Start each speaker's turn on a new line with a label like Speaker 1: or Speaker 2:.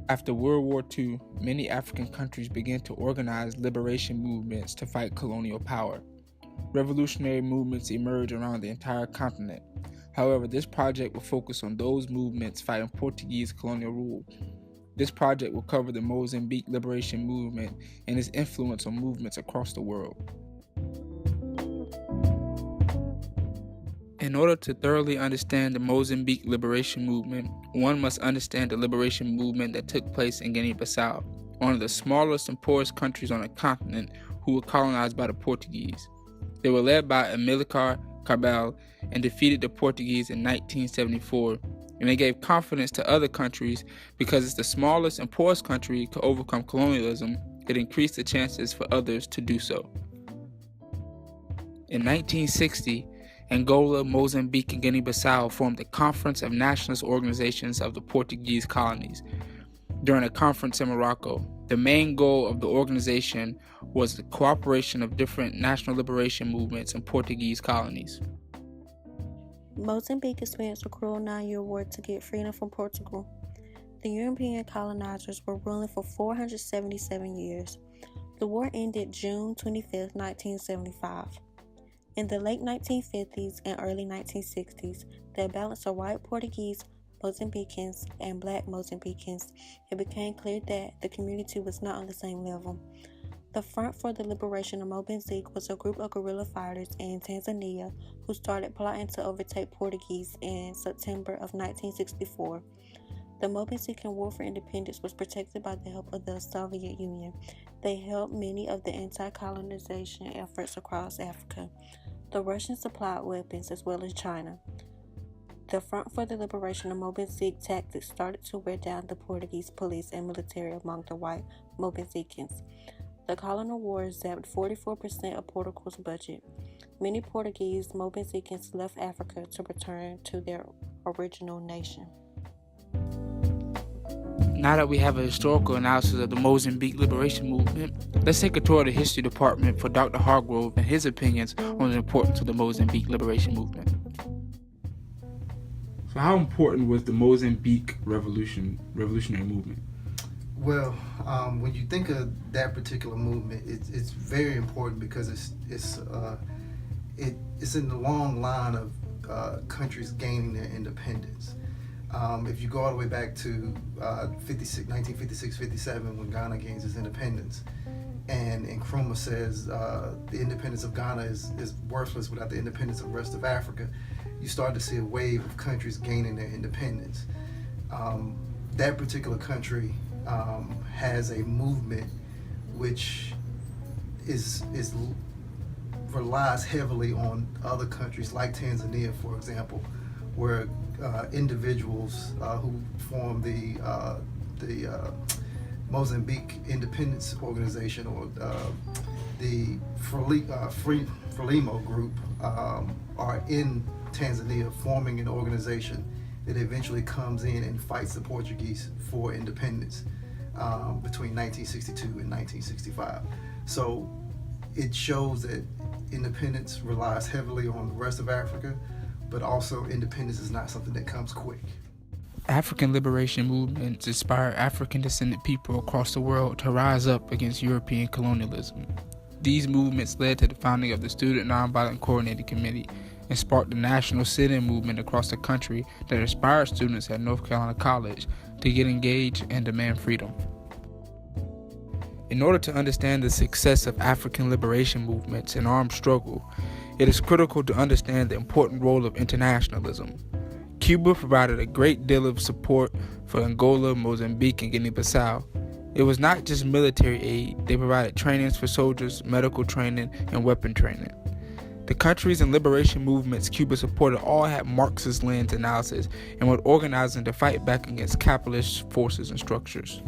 Speaker 1: After World War II, many African countries began to organize liberation movements to fight colonial power. Revolutionary movements emerged around the entire continent. However, this project will focus on those movements fighting Portuguese colonial rule. This project will cover the Mozambique liberation movement and its influence on movements across the world. In order to thoroughly understand the Mozambique liberation movement, one must understand the liberation movement that took place in Guinea-Bissau, one of the smallest and poorest countries on the continent who were colonized by the Portuguese. They were led by Amilcar Cabral and defeated the Portuguese in 1974, and they gave confidence to other countries because it's the smallest and poorest country to overcome colonialism. It increased the chances for others to do so. In 1960, Angola, Mozambique, and Guinea-Bissau formed the Conference of Nationalist Organizations of the Portuguese Colonies. During a conference in Morocco, the main goal of the organization was the cooperation of different national liberation movements in Portuguese colonies.
Speaker 2: Mozambique experienced a cruel 9-year war to get freedom from Portugal. The European colonizers were ruling for 477 years. The war ended June 25, 1975. In the late 1950s and early 1960s, the balance of white Portuguese Mozambicans and black Mozambicans, it became clear that the community was not on the same level. The Front for the Liberation of Mozambique was a group of guerrilla fighters in Tanzania who started plotting to overtake Portuguese in September of 1964. The Mozambican War for Independence was protected by the help of the Soviet Union. They helped many of the anti-colonization efforts across Africa. The Russians supplied weapons as well as China. The Front for the Liberation of Mozambique tactics started to wear down the Portuguese police and military among the white Mozambicans. The colonial wars zapped 44% of Portugal's budget. Many Portuguese Mozambicans left Africa to return to their original nation.
Speaker 1: Now that we have a historical analysis of the Mozambique liberation movement, let's take a tour of the history department for Dr. Hargrove and his opinions on the importance of the Mozambique liberation movement. So how important was the Mozambique revolutionary movement?
Speaker 3: Well, when you think of that particular movement, it's very important because it's in the long line of countries gaining their independence. If you go all the way back to 1956-57 when Ghana gains its independence, and Nkrumah says the independence of Ghana is worthless without the independence of the rest of Africa, you start to see a wave of countries gaining their independence. That particular country has a movement which relies heavily on other countries like Tanzania, for example, where individuals who form the Mozambique Independence Organization, or the Frelimo group, are in Tanzania forming an organization that eventually comes in and fights the Portuguese for independence between 1962 and 1965. So it shows that independence relies heavily on the rest of Africa, but also independence is not something that comes quick.
Speaker 1: African liberation movements inspire African descendant people across the world to rise up against European colonialism. These movements led to the founding of the Student Nonviolent Coordinating Committee and sparked the national sit-in movement across the country that inspired students at North Carolina College to get engaged and demand freedom. In order to understand the success of African liberation movements and armed struggle, it is critical to understand the important role of internationalism. Cuba provided a great deal of support for Angola, Mozambique, and Guinea-Bissau. It was not just military aid, they provided trainings for soldiers, medical training, and weapon training. The countries and liberation movements Cuba supported all had Marxist lens analysis and were organizing to fight back against capitalist forces and structures.